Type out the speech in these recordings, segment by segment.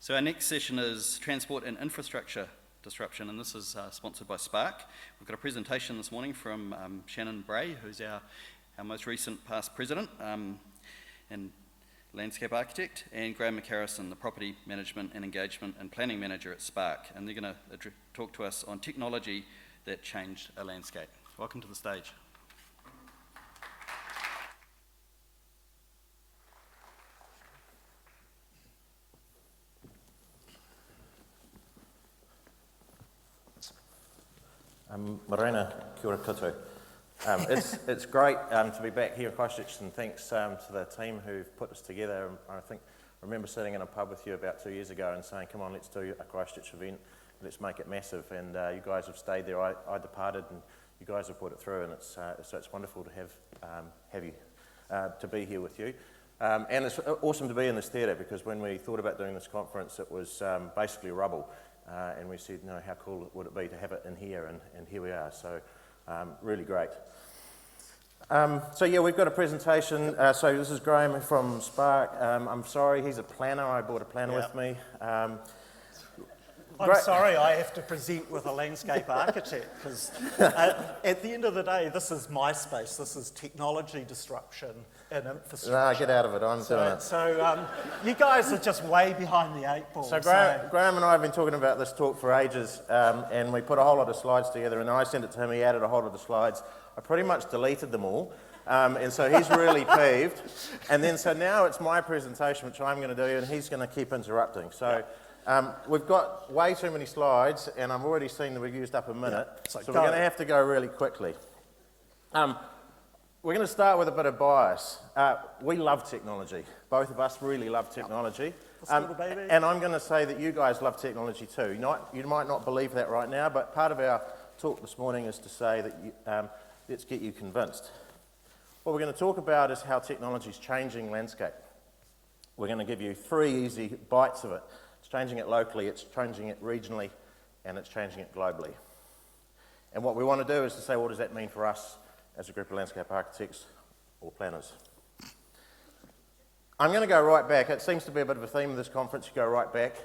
So our next session is Transport and Infrastructure Disruption, and this is sponsored by Spark. We've got a presentation this morning from Shannon and Bray, who's our most recent past president and landscape architect, and Graeme McCarrison, the property management and engagement and planning manager at Spark, and they're going to talk to us on technology that changed a landscape. Welcome to the stage. Morena, kia ora koutou. It's great to be back here in Christchurch, and thanks to the team who've put this together. I remember sitting in a pub with you about 2 years ago and saying, come on, let's do a Christchurch event, let's make it massive, and you guys have stayed there. I departed and you guys have put it through, and it's wonderful to have you, to be here with you. And it's awesome to be in this theatre, because when we thought about doing this conference, it was basically rubble. And we said, no, how cool would it be to have it in here, and here we are, so really great. So yeah, we've got a presentation. So this is Graeme from Spark. I'm sorry, he's a planner. I brought a planner with me. I'm sorry I have to present with a landscape architect, because at the end of the day, this is my space. This is technology disruption and infrastructure. No, get out of it, I'm doing it. So you guys are just way behind the eight ball. So Graeme and I have been talking about this talk for ages, and we put a whole lot of slides together, and I sent it to him. He added a whole lot of slides. I pretty much deleted them all, and so he's really peeved. And then so now it's my presentation, which I'm going to do, and he's going to keep interrupting. So. We've got way too many slides, and I've already seen that we've used up a minute, so we're going to have to go really quickly. We're going to start with a bit of bias. We love technology. Both of us really love technology. And I'm going to say that you guys love technology too. You might not believe that right now, but part of our talk this morning is to say that let's get you convinced. What we're going to talk about is how technology is changing landscape. We're going to give you 3 easy bites of it. It's changing it locally, it's changing it regionally, and it's changing it globally. And what we want to do is to say, what does that mean for us as a group of landscape architects or planners? I'm going to go right back. It seems to be a bit of a theme of this conference, you go right back.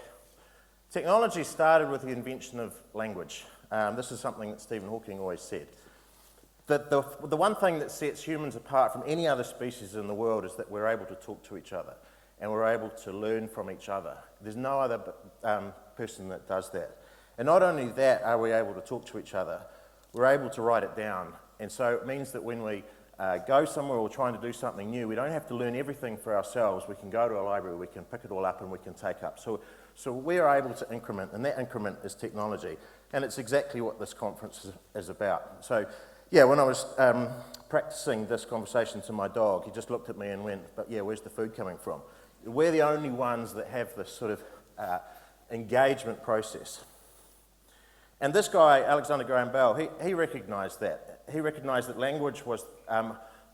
Technology started with the invention of language. This is something that Stephen Hawking always said. The one thing that sets humans apart from any other species in the world is that we're able to talk to each other, and we're able to learn from each other. There's no other person that does that. And not only that are we able to talk to each other, we're able to write it down. And so it means that when we go somewhere or trying to do something new, we don't have to learn everything for ourselves. We can go to a library, we can pick it all up, and we can take up. So we're able to increment, and that increment is technology. And it's exactly what this conference is about. So yeah, when I was practicing this conversation to my dog, he just looked at me and went, but yeah, where's the food coming from? We're the only ones that have this sort of engagement process. And this guy, Alexander Graham Bell, he recognised that. He recognised that language was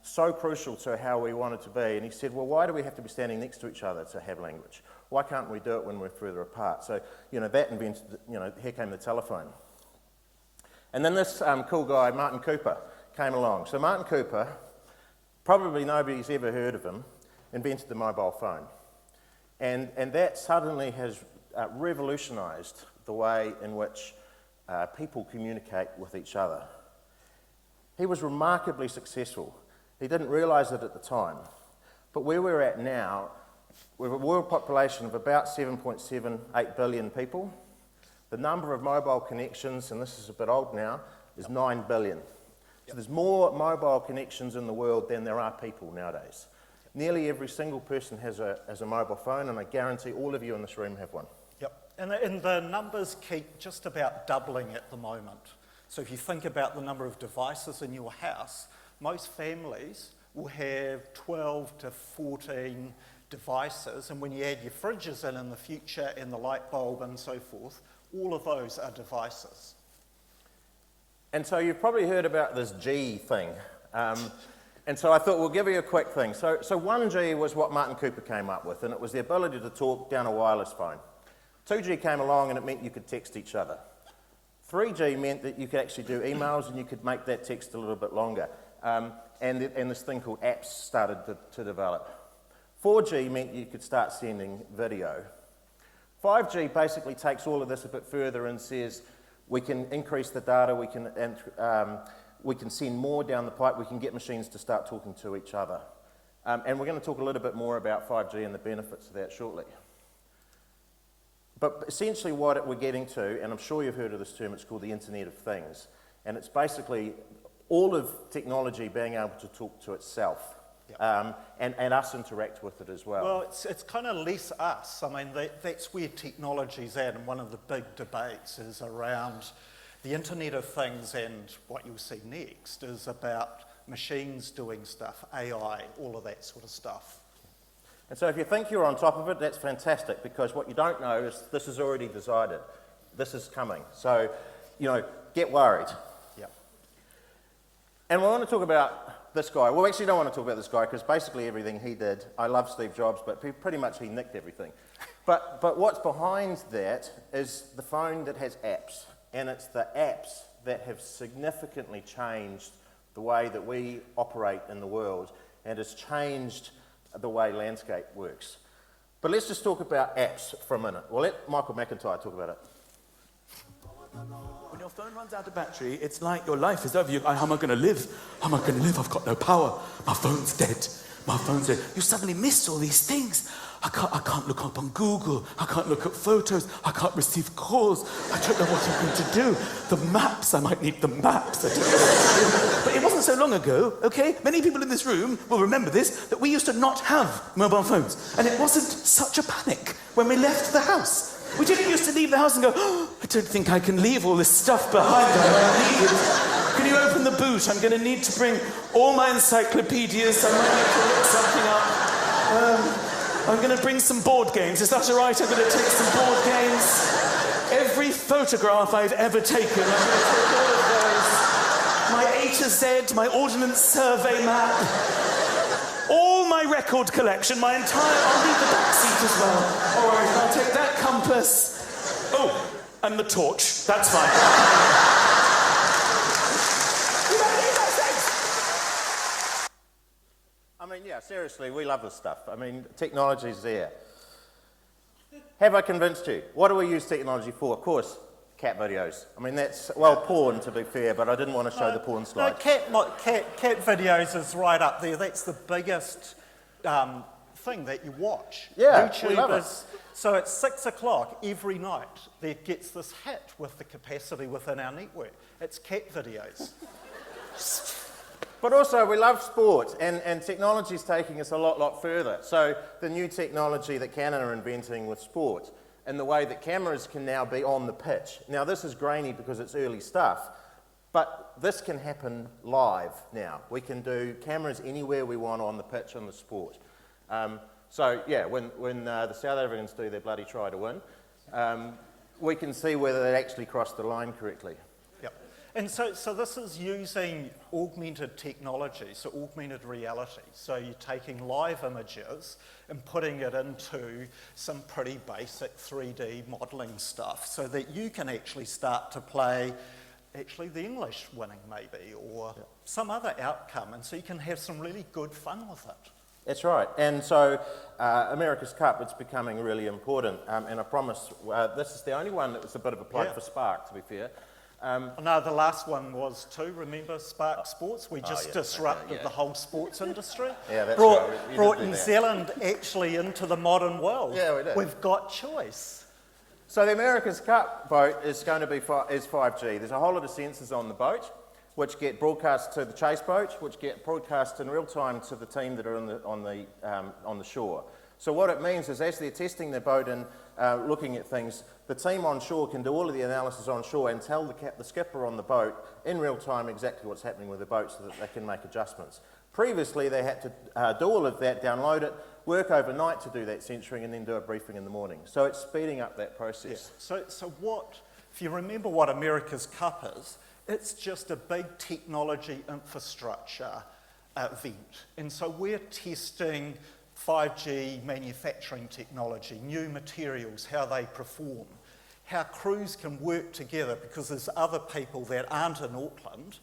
so crucial to how we wanted to be. And he said, well, why do we have to be standing next to each other to have language? Why can't we do it when we're further apart? So, that invented, here came the telephone. And then this cool guy, Martin Cooper, came along. So Martin Cooper, probably nobody's ever heard of him, invented the mobile phone. And that suddenly has revolutionised the way in which people communicate with each other. He was remarkably successful. He didn't realise it at the time. But where we're at now, we have a world population of about 7.78 billion people. The number of mobile connections, and this is a bit old now, is 9 billion. So there's more mobile connections in the world than there are people nowadays. Nearly every single person has a mobile phone, and I guarantee all of you in this room have one. Yep, and the numbers keep just about doubling at the moment. So if you think about the number of devices in your house, most families will have 12 to 14 devices, and when you add your fridges in the future and the light bulb and so forth, all of those are devices. And so you've probably heard about this G thing. And so I thought we'll give you a quick thing. So 1G was what Martin Cooper came up with, and it was the ability to talk down a wireless phone. 2G came along and it meant you could text each other. 3G meant that you could actually do emails and you could make that text a little bit longer. And this thing called apps started to develop. 4G meant you could start sending video. 5G basically takes all of this a bit further and says we can increase the data, we can send more down the pipe, we can get machines to start talking to each other. And we're going to talk a little bit more about 5G and the benefits of that shortly. But essentially what we're getting to, and I'm sure you've heard of this term, it's called the Internet of Things. And it's basically all of technology being able to talk to itself. Yep. And us interact with it as well. Well, it's kind of less us. I mean, that's where technology's at, and one of the big debates is around the Internet of Things, and what you'll see next is about machines doing stuff, AI, all of that sort of stuff. And so if you think you're on top of it, that's fantastic, because what you don't know is this is already decided. This is coming. So, get worried. Yep. And we want to talk about this guy. Well, we actually don't want to talk about this guy because basically everything he did, I love Steve Jobs, but pretty much he nicked everything. But what's behind that is the phone that has apps, and it's the apps that have significantly changed the way that we operate in the world, and has changed the way landscape works. But let's just talk about apps for a minute. We'll let Michael McIntyre talk about it. When your phone runs out of battery, it's like your life is over. How am I going to live? How am I going to live? I've got no power. My phone's dead. My phone's dead. You suddenly miss all these things. I can't look up on Google. I can't look at photos. I can't receive calls. I don't know what I'm going to do. The maps, I might need the maps. I don't know what to do. But it wasn't so long ago, okay? Many people in this room will remember this, that we used to not have mobile phones. And it wasn't such a panic when we left the house. We didn't used to leave the house and go, oh, I don't think I can leave all this stuff behind. Can you open the boot? I'm going to need to bring all my encyclopedias. I might need to look something up. I'm going to bring some board games. Is that all right? I'm going to take some board games. Every photograph I've ever taken, I'm going to take all of those. My A to Z, my Ordnance Survey map. All my record collection, my entire... I'll need the back seat as well. All right, I'll take that compass. Oh, and the torch. That's fine. I mean, yeah, seriously, we love this stuff. I mean, technology's there. Have I convinced you? What do we use technology for? Of course, cat videos. I mean, that's, well, porn, to be fair, but I didn't want to show the porn slide. No, cat videos is right up there. That's the biggest thing that you watch. Yeah, YouTube we love it. So at 6 o'clock every night, there gets this hit with the capacity within our network. It's cat videos. But also, we love sport, and technology's taking us a lot further. So the new technology that Canon are inventing with sport, and the way that cameras can now be on the pitch. Now, this is grainy because it's early stuff, but this can happen live now. We can do cameras anywhere we want on the pitch on the sport. So, yeah, when the South Africans do their bloody try to win, we can see whether they actually crossed the line correctly. Yep. And so this is using augmented technology, so augmented reality. So you're taking live images and putting it into some pretty basic 3D modelling stuff so that you can actually start to play actually the English winning maybe, or some other outcome, and so you can have some really good fun with it. That's right, and so America's Cup, it's becoming really important, and I promise this is the only one that was a bit of a plug for Spark, to be fair. No, the last one was too, remember Spark Sports? We just disrupted the whole sports industry. Yeah, that's brought right. New Zealand actually into the modern world. Yeah, we did. We've got choice. So the America's Cup boat is going to be is 5G. There's a whole lot of sensors on the boat, which get broadcast to the chase boat, which get broadcast in real time to the team that are on the shore. So what it means is, as they're testing their boat and looking at things, the team on shore can do all of the analysis on shore and tell the skipper on the boat in real time exactly what's happening with the boat so that they can make adjustments. Previously, they had to do all of that, download it, work overnight to do that censoring, and then do a briefing in the morning. So it's speeding up that process. Yeah. So what, if you remember what America's Cup is, it's just a big technology infrastructure event. And so we're testing 5G manufacturing technology, new materials, how they perform, how crews can work together, because there's other people that aren't in Auckland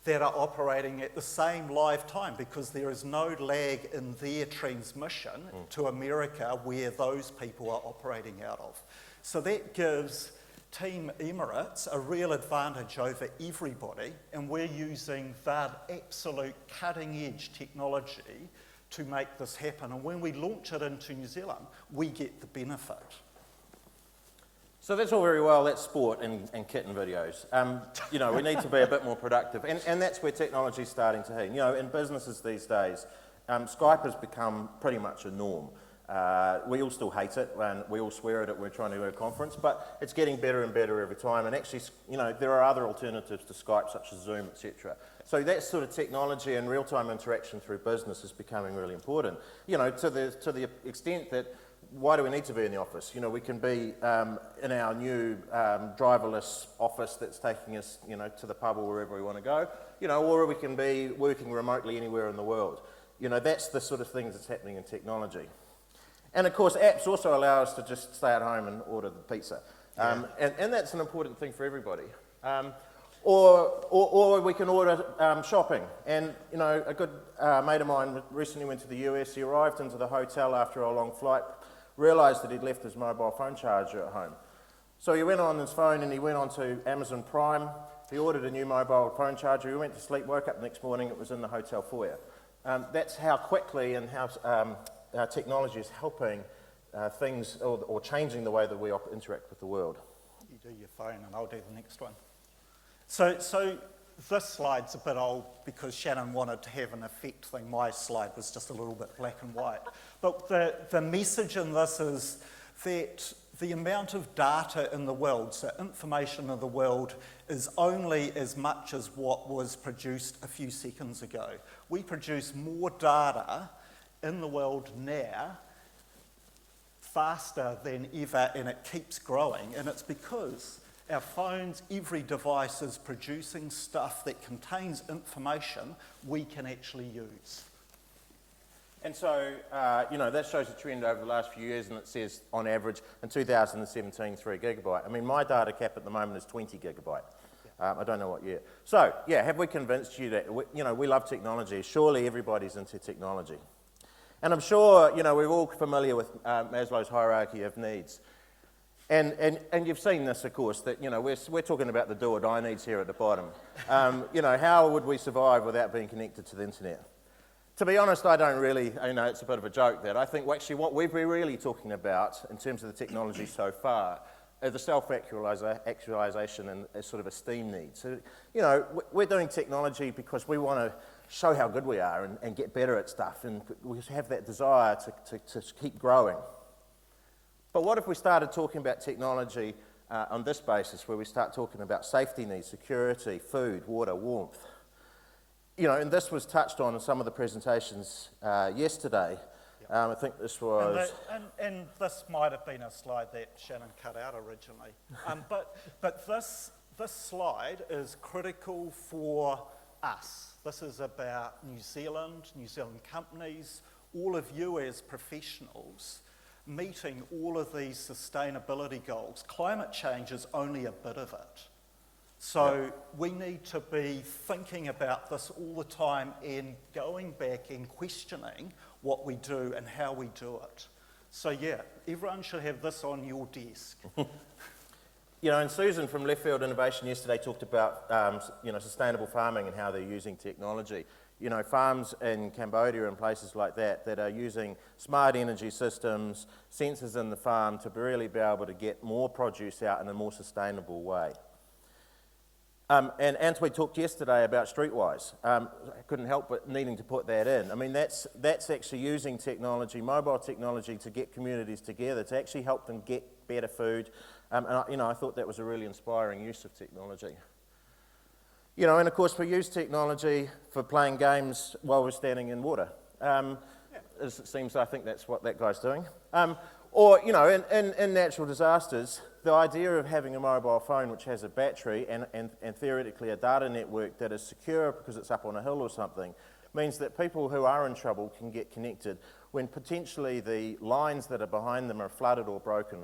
that are operating at the same live time because there is no lag in their transmission to America where those people are operating out of. So that gives Team Emirates a real advantage over everybody, and we're using that absolute cutting-edge technology to make this happen. And when we launch it into New Zealand, we get the benefit. So that's all very well, that's sport and kitten videos. You know, we need to be a bit more productive, and that's where technology's starting to hit. You know, in businesses these days, Skype has become pretty much a norm. We all still hate it, and we all swear at it when we're trying to do a conference, but it's getting better and better every time, and actually, you know, there are other alternatives to Skype, such as Zoom, etc. So that sort of technology and real-time interaction through business is becoming really important. You know, to the extent that, why do we need to be in the office? You know, we can be in our new driverless office that's taking us, you know, to the pub or wherever we want to go, you know, or we can be working remotely anywhere in the world. You know, that's the sort of things that's happening in technology. And of course, apps also allow us to just stay at home and order the pizza. And that's an important thing for everybody. Or we can order shopping. And, you know, a good mate of mine recently went to the US. He arrived into the hotel after a long flight, realised that he'd left his mobile phone charger at home. So he went on his phone and he went on to Amazon Prime. He ordered a new mobile phone charger. He went to sleep, woke up the next morning, it was in the hotel foyer. That's how quickly and how technology is helping things or changing the way that we interact with the world. You do your phone and I'll do the next one. So this slide's a bit old because Shannon wanted to have an effect thing. My slide was just a little bit black and white. But the message in this is that the amount of data in the world, so information in the world, is only as much as what was produced a few seconds ago. We produce more data in the world now faster than ever, and it keeps growing, and it's because our phones, every device is producing stuff that contains information we can actually use. And so, you know, that shows a trend over the last few years, and it says, on average, in 2017, 3 gigabyte. I mean, my data cap at the moment is 20 gigabyte. I don't know what year. So, yeah, have we convinced you that, you know, we love technology? Surely everybody's into technology. And I'm sure, you know, we're all familiar with Maslow's hierarchy of needs. And you've seen this, of course, that, you know, we're talking about the do or die needs here at the bottom. You know, how would we survive without being connected to the internet? To be honest, I don't really, you know, it's a bit of a joke that I think actually what we're really talking about in terms of the technology so far are the self-actualization and sort of esteem needs. So, you know, we're doing technology because we want to show how good we are and get better at stuff, and we have that desire to keep growing. But what if we started talking about technology on this basis, where we start talking about safety needs, security, food, water, warmth? You know, and this was touched on in some of the presentations yesterday. I think this was... And this might have been a slide that Shannon cut out originally. But this slide is critical for us. This is about New Zealand companies, all of you as professionals, meeting all of these sustainability goals. Climate change is only a bit of it. So we need to be thinking about this all the time and going back and questioning what we do and how we do it. So yeah, everyone should have this on your desk. You know, and Susan from Left Field Innovation yesterday talked about, you know, sustainable farming and how they're using technology. You know, farms in Cambodia and places like that are using smart energy systems, sensors in the farm to really be able to get more produce out in a more sustainable way. And Antwi talked yesterday about Streetwise. I couldn't help but needing to put that in. I mean, that's actually using technology, mobile technology, to get communities together, to actually help them get better food. You know, I thought that was a really inspiring use of technology. You know, and of course we use technology for playing games while we're standing in water. As it seems, I think that's what that guy's doing. Or, you know, in natural disasters, the idea of having a mobile phone which has a battery and theoretically a data network that is secure because it's up on a hill or something means that people who are in trouble can get connected when potentially the lines that are behind them are flooded or broken.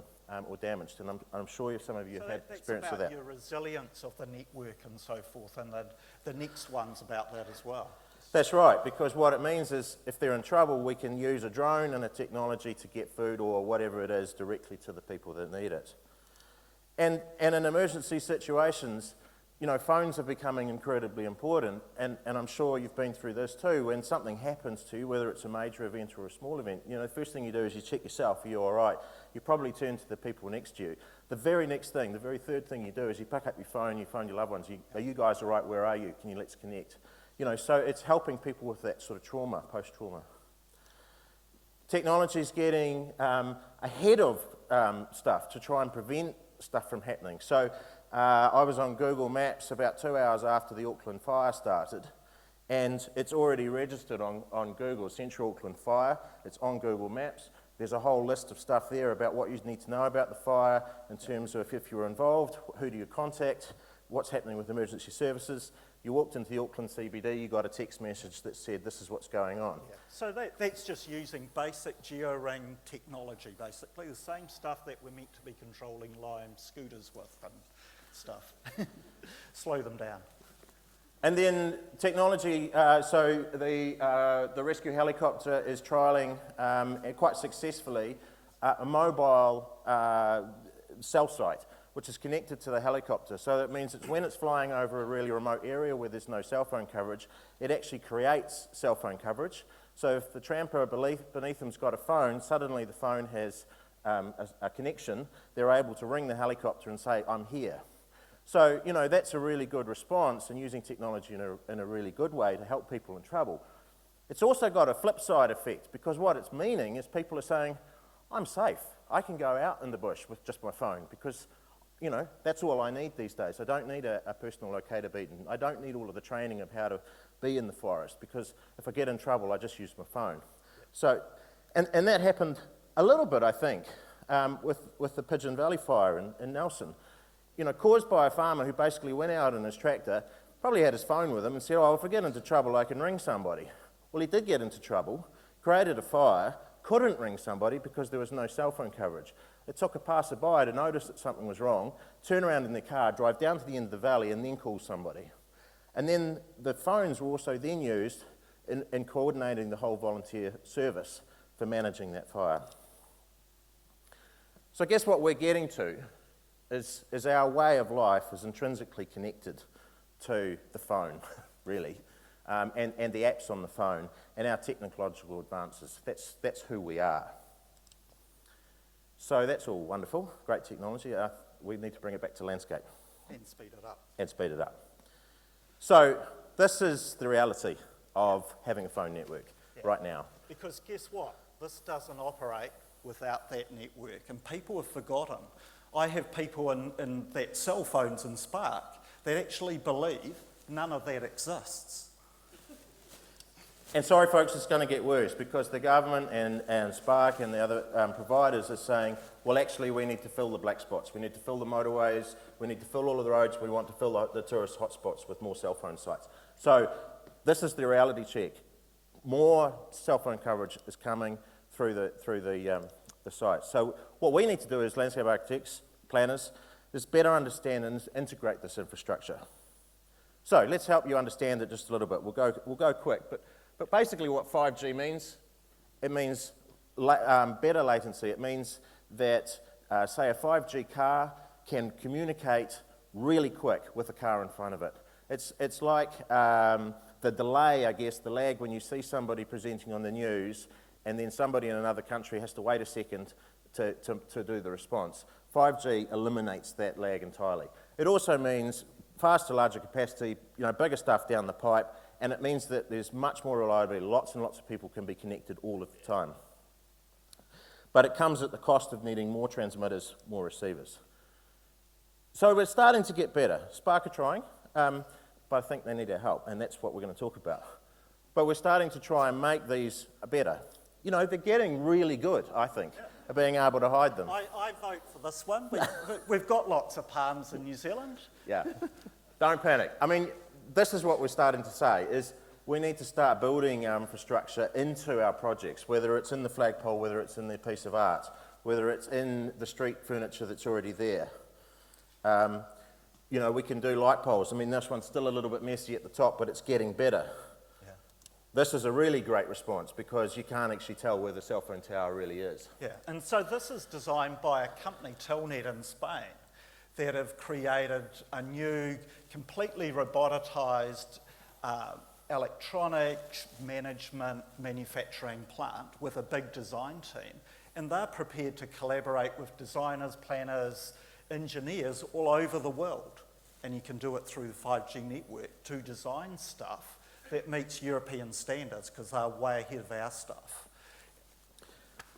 or damaged. And I'm sure some of you have had experience with that. That's about your resilience of the network and so forth, and the next one's about that as well. That's right, because what it means is if they're in trouble, we can use a drone and a technology to get food or whatever it is directly to the people that need it. And in emergency situations, you know, phones are becoming incredibly important, and I'm sure you've been through this too. When something happens to you, whether it's a major event or a small event, you know, the first thing you do is you check yourself, are you all right? You probably turn to the people next to you. The very next thing, the very third thing you do is you pick up your phone, you phone your loved ones, are you guys all right, where are you? Let's connect. You know, so it's helping people with that sort of trauma, post-trauma. Technology is getting ahead of stuff to try and prevent stuff from happening. So I was on Google Maps about 2 hours after the Auckland fire started, and it's already registered on Google, Central Auckland Fire. It's on Google Maps. There's a whole list of stuff there about what you need to know about the fire in terms of if you're involved, who do you contact, what's happening with emergency services. You walked into the Auckland CBD, you got a text message that said this is what's going on. Yeah. So that's just using basic geo-ring technology, basically, the same stuff that we're meant to be controlling Lime scooters with and stuff. Slow them down. And then technology, so the rescue helicopter is trialling quite successfully a mobile cell site, which is connected to the helicopter. So that means that when it's flying over a really remote area where there's no cell phone coverage, it actually creates cell phone coverage. So if the tramper beneath them's got a phone, suddenly the phone has a connection, they're able to ring the helicopter and say, I'm here. So, you know, that's a really good response and using technology in a really good way to help people in trouble. It's also got a flip side effect because what it's meaning is people are saying, I'm safe. I can go out in the bush with just my phone because, you know, that's all I need these days. I don't need a personal locator beacon. I don't need all of the training of how to be in the forest because if I get in trouble, I just use my phone. So, and that happened a little bit, I think, with the Pigeon Valley fire in Nelson. You know, caused by a farmer who basically went out in his tractor, probably had his phone with him and said, oh, if I get into trouble, I can ring somebody. Well, he did get into trouble, created a fire, couldn't ring somebody because there was no cell phone coverage. It took a passerby to notice that something was wrong, turn around in their car, drive down to the end of the valley and then call somebody. And then the phones were also then used in coordinating the whole volunteer service for managing that fire. So I guess what we're getting to is our way of life is intrinsically connected to the phone, really, and the apps on the phone and our technological advances. That's who we are. So that's all wonderful, great technology. We need to bring it back to landscape. And speed it up. And speed it up. So this is the reality of having a phone network right now. Because guess what? This doesn't operate without that network, and people have forgotten. I have people in that cell phones in Spark that actually believe none of that exists. And sorry folks, it's going to get worse because the government and Spark and the other providers are saying, well actually we need to fill the black spots, we need to fill the motorways, we need to fill all of the roads, we want to fill the tourist hotspots with more cell phone sites. So this is the reality check. More cell phone coverage is coming through the sites. So what we need to do as landscape architects, planners, is better understand and integrate this infrastructure. So let's help you understand it just a little bit. We'll go quick, but basically what 5G means, it means better latency. It means that, say, a 5G car can communicate really quick with a car in front of it. It's like the delay, I guess, the lag when you see somebody presenting on the news and then somebody in another country has to wait a second to do the response. 5G eliminates that lag entirely. It also means faster, larger capacity, bigger stuff down the pipe, and it means that there's much more reliability. Lots and lots of people can be connected all of the time. But it comes at the cost of needing more transmitters, more receivers. So we're starting to get better. Spark are trying, but I think they need our help, and that's what we're going to talk about. But we're starting to try and make these better. They're getting really good, I think, at being able to hide them. I vote for this one. We've got lots of palms in New Zealand. Yeah. Don't panic. I mean, this is what we're starting to say, is we need to start building our infrastructure into our projects, whether it's in the flagpole, whether it's in the piece of art. whether it's in the street furniture that's already there. You know, we can do light poles. I mean, this one's still a little bit messy at the top, but it's getting better. Yeah. This is a really great response because you can't actually tell where the cell phone tower really is. Yeah, and so this is designed by a company, Telnet in Spain, that have created a new, completely robotised electronic management manufacturing plant with a big design team. And they're prepared to collaborate with designers, planners, engineers all over the world. And you can do it through the 5G network to design stuff that meets European standards because they're way ahead of our stuff.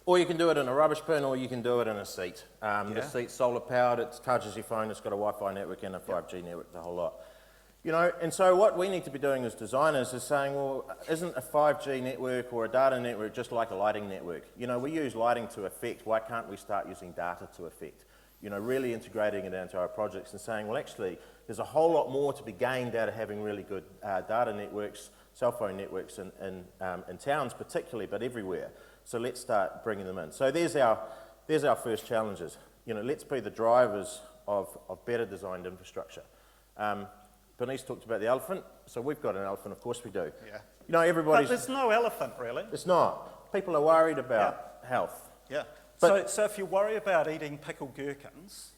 Or you can do it in a rubbish bin, or you can do it in a seat. The seat's solar powered, it charges your phone, it's got a Wi-Fi network and a 5G network, the whole lot. You know, and so what we need to be doing as designers is saying, well, isn't a 5G network or a data network just like a lighting network? You know, we use lighting to affect, why can't we start using data to affect? You know, really integrating it into our projects and saying, well, actually, there's a whole lot more to be gained out of having really good data networks, cell phone networks in towns particularly, but everywhere. So let's start bringing them in. So there's our first challenges. You know, let's be the drivers of better designed infrastructure. Bernice talked about the elephant, so we've got an elephant, of course we do. Yeah. You know, everybody's... But there's no elephant, really. It's not. People are worried about health. Yeah. But- So if you worry about eating pickled gherkins,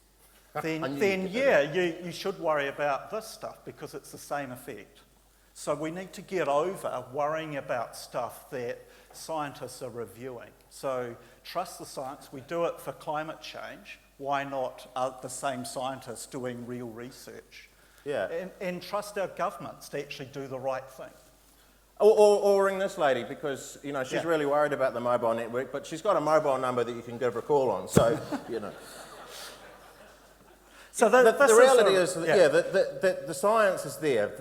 then that. you should worry about this stuff because it's the same effect. So we need to get over worrying about stuff that scientists are reviewing. So trust the science. We do it for climate change. Why not the same scientists doing real research? Yeah. And trust our governments to actually do the right thing. Or ring this lady because, you know, she's really worried about the mobile network, but she's got a mobile number that you can give her a call on, so, you know. So the reality is, the science is there.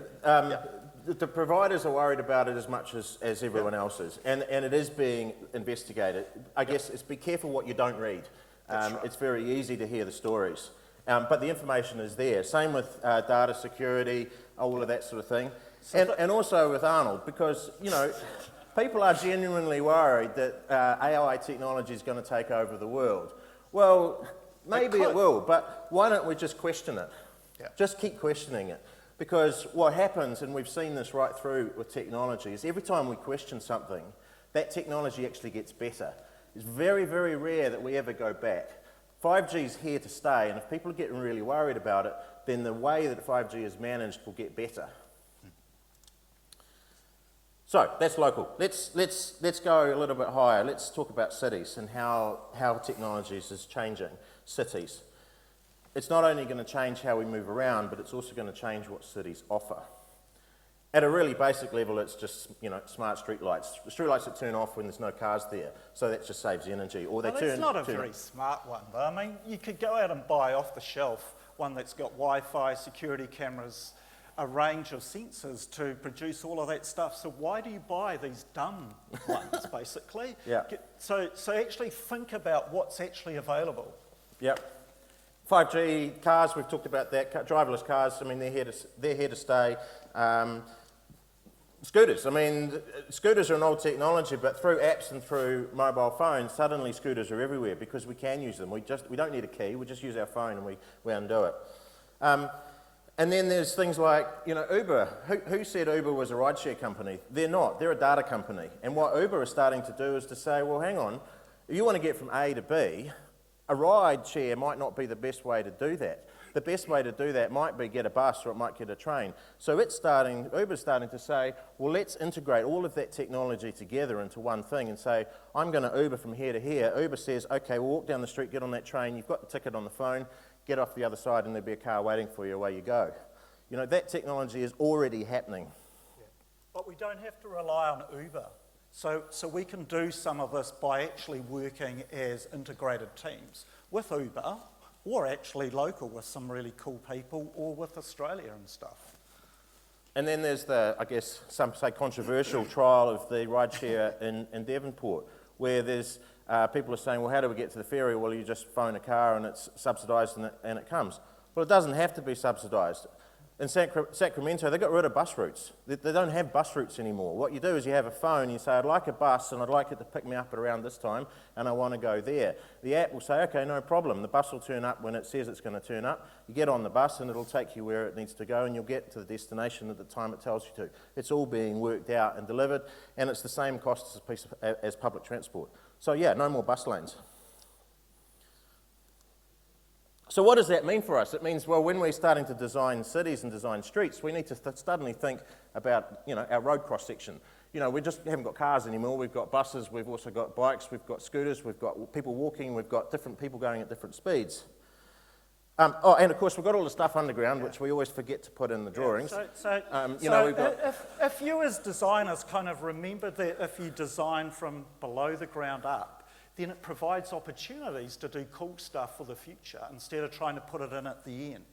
The providers are worried about it as much as everyone else is, and it is being investigated. I guess it's be careful what you don't read. Right. It's very easy to hear the stories, but the information is there. Same with data security, all of that sort of thing. And also with Arnold, because, you know, people are genuinely worried that AI technology is going to take over the world. Well, maybe it will, but why don't we just question it? Yeah. Just keep questioning it. Because what happens, and we've seen this right through with technology, is every time we question something, that technology actually gets better. It's very, very rare that we ever go back. 5G is here to stay, and if people are getting really worried about it, then the way that 5G is managed will get better. So that's local. Let's go a little bit higher. Let's talk about cities and how technologies is changing cities. It's not only going to change how we move around, but it's also going to change what cities offer. At a really basic level, it's just, you know, smart street lights. Street lights that turn off when there's no cars there, so that just saves energy. Or It's not a very smart one, though. I mean, you could go out and buy off the shelf one that's got Wi-Fi, security cameras, a range of sensors to produce all of that stuff. So why do you buy these dumb ones, basically? Yeah. So actually think about what's actually available. Yep. 5G cars, we've talked about that. Driverless cars, I mean, they're here to stay. Scooters, I mean, scooters are an old technology, but through apps and through mobile phones, suddenly scooters are everywhere because we can use them. We don't need a key, we just use our phone and we undo it. And then there's things like, you know, Uber. Who said Uber was a rideshare company? They're not, they're a data company. And what Uber is starting to do is to say, well, hang on, if you want to get from A to B, a ride share might not be the best way to do that. The best way to do that might be get a bus or it might get a train. So Uber's starting to say, well, let's integrate all of that technology together into one thing and say, I'm going to Uber from here to here. Uber says, okay, we'll walk down the street, get on that train, you've got the ticket on the phone, get off the other side and there'll be a car waiting for you, away you go. You know, that technology is already happening. Yeah. But we don't have to rely on Uber. So we can do some of this by actually working as integrated teams with Uber, or actually local with some really cool people, or with Australia and stuff. And then there's the, I guess, some say controversial trial of the rideshare in Devonport, where there's people are saying, well, how do we get to the ferry? Well, you just phone a car and it's subsidised and it comes. Well, it doesn't have to be subsidised. In Sacramento, they got rid of bus routes. They don't have bus routes anymore. What you do is you have a phone, you say, I'd like a bus and I'd like it to pick me up at around this time and I want to go there. The app will say, okay, no problem. The bus will turn up when it says it's going to turn up. You get on the bus and it'll take you where it needs to go and you'll get to the destination at the time it tells you to. It's all being worked out and delivered, and it's the same cost as public transport. So yeah, no more bus lanes. So what does that mean for us? It means, well, when we're starting to design cities and design streets, we need to suddenly think about, our road cross-section. We just haven't got cars anymore. We've got buses, we've also got bikes, we've got scooters, we've got people walking, we've got different people going at different speeds. And of course, we've got all the stuff underground, which we always forget to put in the drawings. If you as designers kind of remember that if you design from below the ground up, then it provides opportunities to do cool stuff for the future instead of trying to put it in at the end.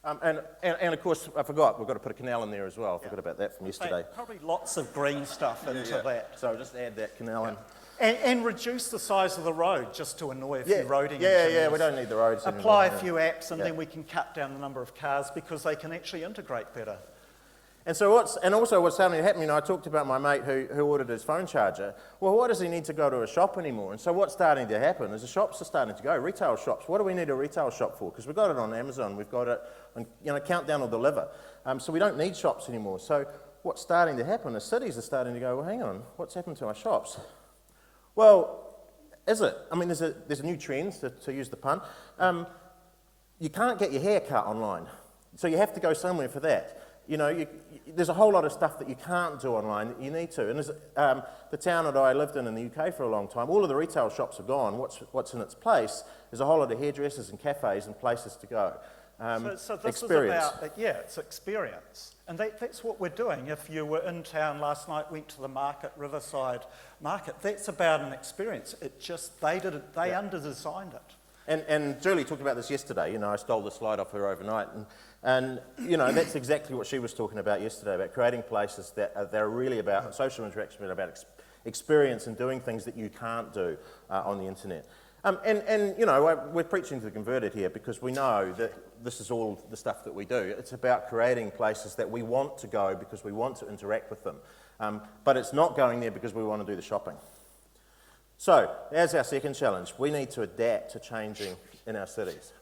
And of course, I forgot, we've got to put a canal in there as well. I forgot about that from yesterday. Probably lots of green stuff into that. So just add that canal in. And reduce the size of the road just to annoy a few roading engineers. engineers. We don't need the roads anymore. Apply a few apps and then we can cut down the number of cars because they can actually integrate better. And so also what's starting to happen, I talked about my mate who ordered his phone charger. Well, why does he need to go to a shop anymore? And so what's starting to happen is the shops are starting to go, retail shops. What do we need a retail shop for? Because we've got it on Amazon, we've got it on, Countdown or Deliver. So we don't need shops anymore. So what's starting to happen is cities are starting to go, well, hang on, what's happened to our shops? Well, is it? I mean, there's a new trend, to use the pun. You can't get your hair cut online. So you have to go somewhere for that. There's a whole lot of stuff that you can't do online that you need to. And the town that I lived in the UK for a long time, all of the retail shops are gone. What's in its place is a whole lot of hairdressers and cafes and places to go. So this experience. is about, it's experience. And that's what we're doing. If you were in town last night, went to the market, Riverside Market, that's about an experience. They under-designed it. And Julie talked about this yesterday. I stole the slide off her overnight. And that's exactly what she was talking about yesterday, about creating places that are really about social interaction, about experience and doing things that you can't do on the internet. We're preaching to the converted here because we know that this is all the stuff that we do. It's about creating places that we want to go because we want to interact with them. But it's not going there because we want to do the shopping. So, as our second challenge, we need to adapt to changing in our cities.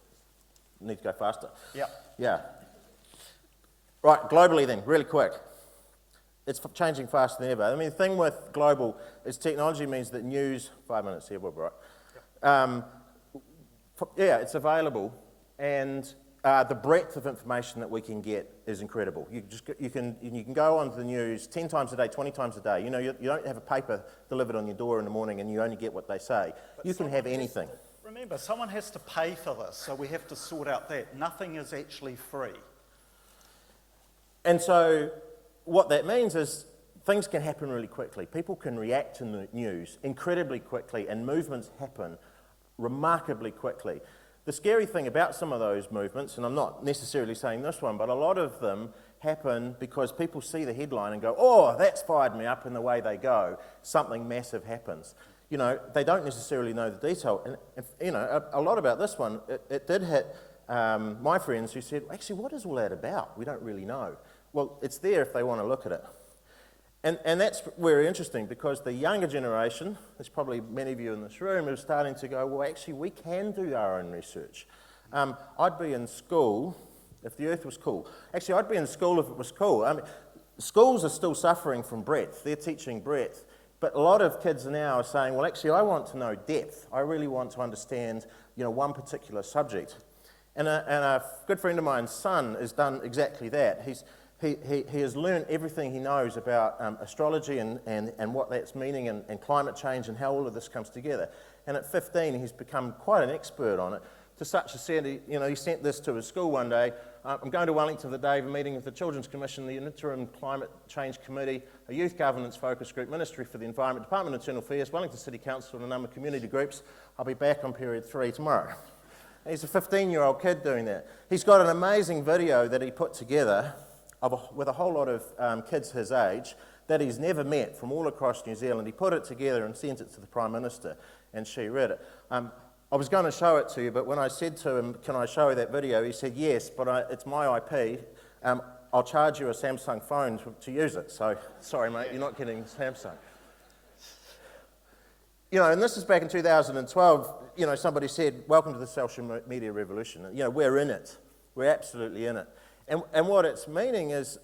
We need to go faster. Yeah. Right, globally then, really quick. It's changing faster than ever. I mean, the thing with global is technology means that news, 5 minutes here, we're right. It's available, and the breadth of information that we can get is incredible. You can go onto the news 10 times a day, 20 times a day. You don't have a paper delivered on your door in the morning and you only get what they say. But you can have anything. Remember, someone has to pay for this, so we have to sort out that. Nothing is actually free. And so what that means is things can happen really quickly. People can react to the news incredibly quickly, and movements happen remarkably quickly. The scary thing about some of those movements, and I'm not necessarily saying this one, but a lot of them happen because people see the headline and go, oh, that's fired me up, and the way they go, something massive happens. They don't necessarily know the detail. And a lot about this one, it did hit my friends who said, actually, what is all that about? We don't really know. Well, it's there if they want to look at it. And that's very interesting because the younger generation, there's probably many of you in this room, are starting to go, well, actually, we can do our own research. I'd be in school if the earth was cool. Actually, I'd be in school if it was cool. I mean, schools are still suffering from breadth. They're teaching breadth. But a lot of kids now are saying, well, actually, I want to know depth. I really want to understand, one particular subject. And a good friend of mine's son has done exactly that. He has learned everything he knows about astrology and what that's meaning and climate change and how all of this comes together. And at 15, he's become quite an expert on it, to such a extent, he sent this to his school one day. I'm going to Wellington today, have a meeting with the Children's Commission, the Interim Climate Change Committee, a Youth Governance Focus Group, Ministry for the Environment, Department of Internal Affairs, Wellington City Council and a number of community groups. I'll be back on period 3 tomorrow. He's a 15-year-old kid doing that. He's got an amazing video that he put together with a whole lot of kids his age that he's never met from all across New Zealand. He put it together and sent it to the Prime Minister, and she read it. I was going to show it to you, but when I said to him, can I show you that video, he said, yes, but it's my IP. I'll charge you a Samsung phone to use it. So, sorry, mate, you're not getting Samsung. You know, and this is back in 2012, you know, somebody said, welcome to the social media revolution. You know, we're in it. We're absolutely in it. And what it's meaning is,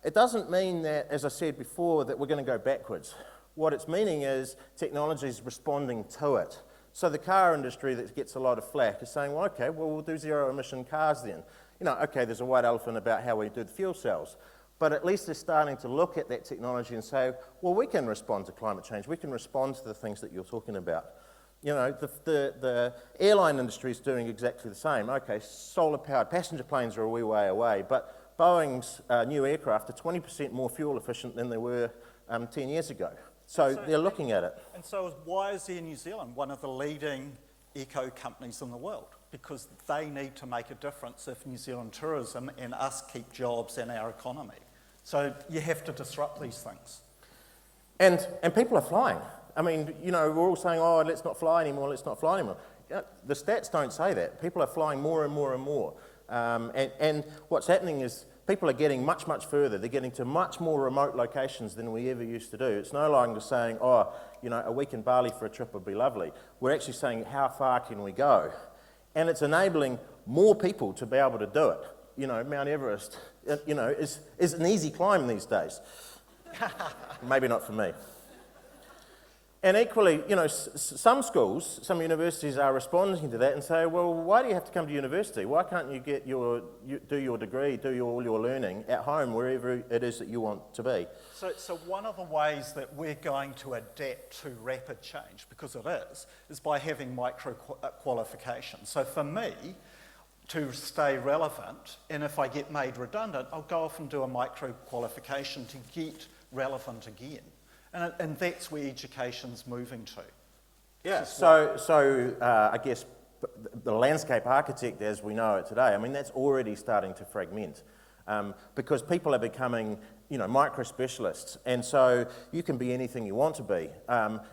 it doesn't mean that, as I said before, that we're going to go backwards. What it's meaning is technology is responding to it. So the car industry that gets a lot of flack is saying, well, okay, well, we'll do zero-emission cars then. You know, okay, there's a white elephant about how we do the fuel cells. But at least they're starting to look at that technology and say, well, we can respond to climate change. We can respond to the things that you're talking about. You know, the airline industry is doing exactly the same. Okay, solar-powered passenger planes are a wee way away, but Boeing's new aircraft are 20% more fuel efficient than they were 10 years ago. So they're looking at it. And so why is Air New Zealand one of the leading eco companies in the world? Because they need to make a difference if New Zealand tourism and us keep jobs in our economy. So you have to disrupt these things. And people are flying. I mean, you know, we're all saying, oh, let's not fly anymore, let's not fly anymore. You know, the stats don't say that. People are flying more and more and more. And what's happening is people are getting much, much further. They're getting to much more remote locations than we ever used to do. It's no longer saying, oh, you know, a week in Bali for a trip would be lovely. We're actually saying, how far can we go? And it's enabling more people to be able to do it. You know, Mount Everest, you know, is an easy climb these days. Maybe not for me. And equally, you know, some schools, some universities are responding to that and say, well, why do you have to come to university? Why can't you get do your degree, all your learning at home, wherever it is that you want to be? So one of the ways that we're going to adapt to rapid change, because it is by having micro-qualifications. So for me, to stay relevant, and if I get made redundant, I'll go off and do a micro-qualification to get relevant again. And that's where education's moving to. Yeah, so I guess the landscape architect as we know it today, I mean, that's already starting to fragment because people are becoming, you know, micro-specialists. And so you can be anything you want to be.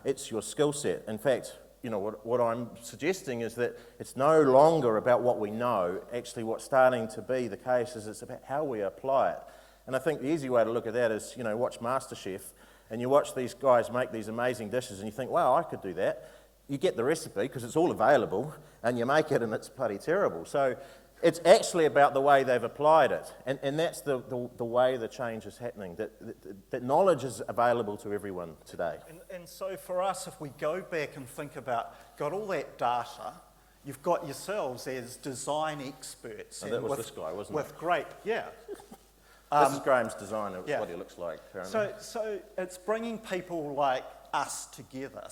It's your skill set. In fact, you know, what I'm suggesting is that it's no longer about what we know. Actually, what's starting to be the case is it's about how we apply it. And I think the easy way to look at that is, you know, watch MasterChef, and you watch these guys make these amazing dishes, and you think, wow, I could do that. You get the recipe, because it's all available, and you make it, and it's bloody terrible. So it's actually about the way they've applied it, and that's the way the change is happening, that knowledge is available to everyone today. And so for us, if we go back and think about, got all that data, you've got yourselves as design experts. And that was this guy, wasn't it? With great, yeah. This is Graham's design of what he looks like, apparently. So it's bringing people like us together,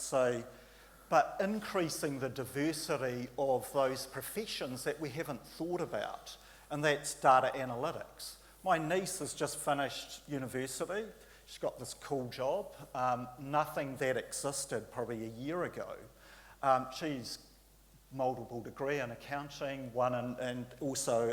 but increasing the diversity of those professions that we haven't thought about, and that's data analytics. My niece has just finished university. She's got this cool job, nothing that existed probably a year ago. She's multiple degree in accounting, one and also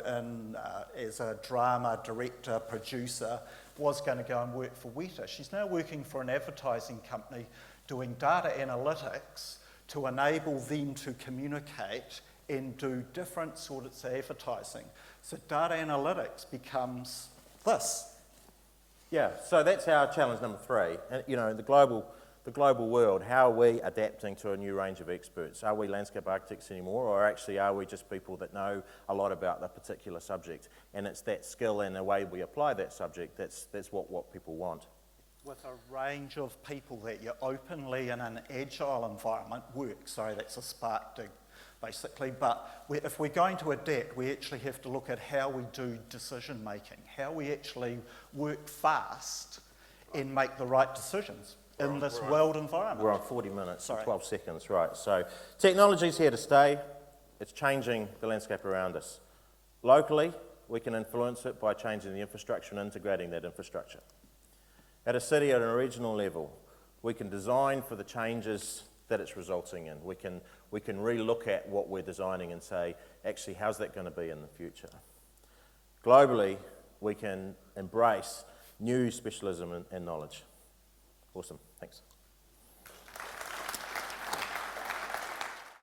as a drama director, producer, was going to go and work for Weta. She's now working for an advertising company doing data analytics to enable them to communicate and do different sorts of advertising. So data analytics becomes this. Yeah, so that's our challenge number 3. And, you know, the global world, how are we adapting to a new range of experts? Are we landscape architects anymore, or actually are we just people that know a lot about a particular subject? And it's that skill and the way we apply that subject, that's what people want. With a range of people that you openly in an agile environment work. Sorry, that's a spark dig, basically. But if we're going to adapt, we actually have to look at how we do decision making, how we actually work fast and make the right decisions in this world environment. We're on 40 minutes, 12 seconds, right. So technology's here to stay. It's changing the landscape around us. Locally, we can influence it by changing the infrastructure and integrating that infrastructure. At a city, at a regional level, we can design for the changes that it's resulting in. We can re-look at what we're designing and say, actually, how's that going to be in the future? Globally, we can embrace new specialism and knowledge. Awesome, thanks.